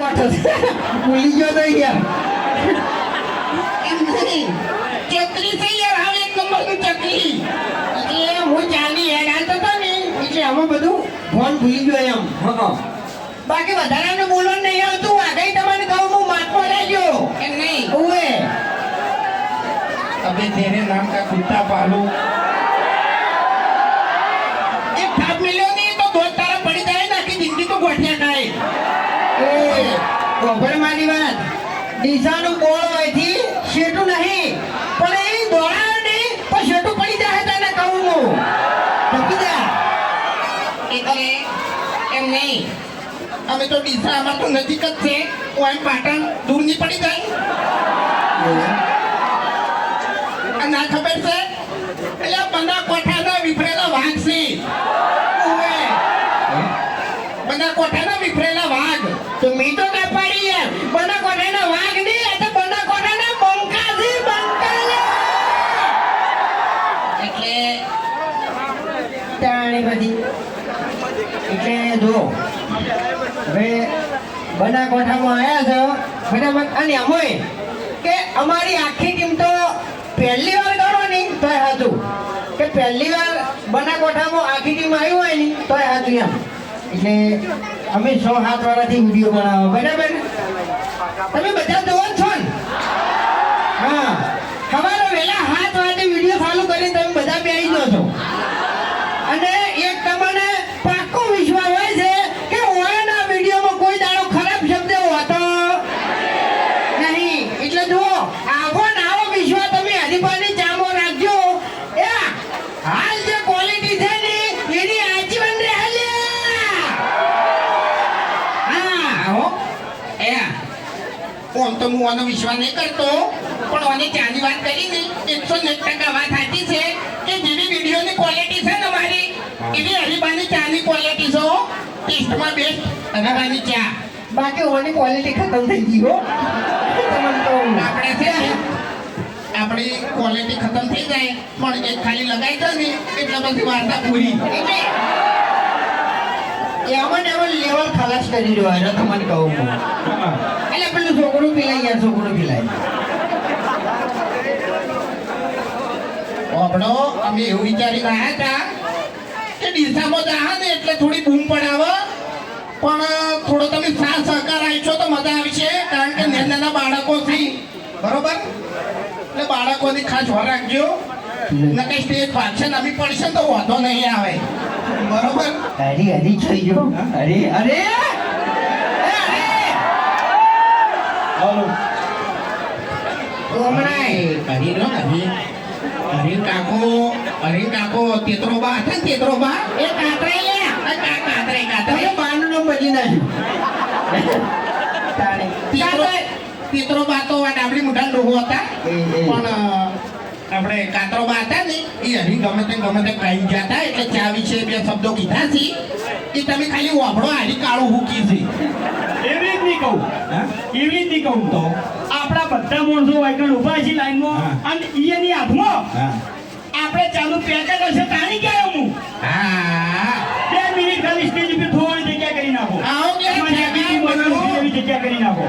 બનાસકાંઠો ભૂલી ગયો તો યાર. એમ નહીં. ચકલી છે યાર, હાવ એક નંબરનું ચકલી. એટલે હું ચાલી હેરાન થતો ને એટલે આમાં બધું ફોન ભૂલી ગયો એમ. બાકી વધારાનું બોલવાનું નહીં આવતું. આગળ તમને કહું હું માથમાં રહેજો. એમ નહીં. ઓએ अबे तेरे नाम का कुत्ता पालू. एक थाप मिलो नहीं तो दो तारा पड़ी जाए ना कि जिंदगी तो गोठिया खाए. એ ગોબર મારી વાત. ડીસાનું બોળ હોયથી શેઠું નહીં પણ એ દોડાવે નહીં પણ શેઠું પડી જાય તને કહું હું. ઢકી જા. એટલે એમ નહીં. અમે તો ડીસા અમાર તો નજીક જ છે. ઓય પાટણ દૂર નહીં પડી જાય. આ ના ખબર છે એટલે બંદા કોઠાના વિફરેલા વાઘ છે. ઓવે. બંદા કોઠાના વિફરેલા વાઘ. તો મી તો ના પાડી યાર. બના કોઠાના વાઘ નહીં આ તો બના કોઠાના બંકા છે બંકા લે. એટલે તાણી બધી એટલે જો હવે બના કોઠામાં આવ્યા છો બરાબર. અને અમોય કે અમારી આખી ટીમ તો પહેલી વાર કરો ને તોય હાચું કે પહેલી વાર બના કોઠામાં આખી ટીમ આવી હોય ને તોય હાચું એમ. એટલે અમે 6-7 વર્ષથી વિડીયો બનાવો બરાબર. તમે બધા જોવો જ છો ને? હા સવારે વહેલા 7 વાગે વિડીયો ચાલુ કરીને તમે બધા બેસી જાઓ છો. અને એક તમને પાક્કો વિશ્વાસ હોય છે કે ઓયાના વિડીયોમાં કોઈ દાડો ખરાબ શબ્દ હોતો નહીં. એટલે જુઓ આવો ને આવો વિશ્વાસ તમે હરીફાની ચામો રાખજો. એ હાલ જે ક્વોલિટી છે ને એની આજીવન રહે લે. હા આવો એ ઓમ તો હું આનો વિશ્વાસ નહીં કરતો પણ આને ચાની વાત કરી ને 101% વાત સાચી છે કે જેવી વિડીયોની ક્વોલિટી છે ને મારી એવી હરીબાની ચાની ક્વોલિટી છે હો. ટેસ્ટમાં બેસ્ટ હરીબાની ચા. બાકી ઓની ક્વોલિટી ખતમ થઈ ગઈ હો. તમને કહું આપણે છે ને, આપણી ક્વોલિટી ખતમ થઈ જાય પણ એક ખાલી લગાઈ દો ને એટલે બધી વાર્તા પૂરી. એટલે એમાં ને એમાં લેવલ ખલાસ કરી રહ્યો છે તમને કહું હું. એટલે પેલું છોકરું પીલાય યાર છોકરું પીલાય. આપણો અમે એવું વિચારી રહ્યા હતા કે ડીસામાં જા ને એટલે થોડી બૂમ પડાવો પણ થોડો તમે સાથ સહકાર આપશો તો મજા આવશે કારણ કે નાના બાળકો છે બરોબર એટલે બાળકોની ખાસ વાર રાખજો ને કઈ સ્ટેજ ફંક્શન આવી પડશે તો વાંધો નહીં આવે બરોબર. હરી હરી થઈ ગયો. અરે અરે હાલો હમણાં હરી કાકો તેતરો બા હતા ને તેતરો બા એ કાતરે લે કાતરે તમે બાનું નામ બદલી નાખ્યું. તાણે પિત્રો બા તો આ ડાબડી મુઢા ડોહો હતા પણ આપણે કાતરો બા હતા ને એ હરી ગમે તે કહી ગયા હતા એટલે ચા વિશે 2 શબ્દો કીધા છે એ તમે ખાલી વાપરો હારી કાળું હુકી છે એવી જ નહીં કહું એવી જ નહીં કહું તો આપણા બધા માણસો વાયકણ ઉભા છે લાઈનમાં અને એની હાથમાં આપણે ચાલુ પેકેજ હશે તાણી ગયા હું હા 2 મિનિટ ખાલી સ્ટેજ ઉપર થોડી જગ્યા કરી નાખો આવો કે એવી જગ્યા કરી નાખો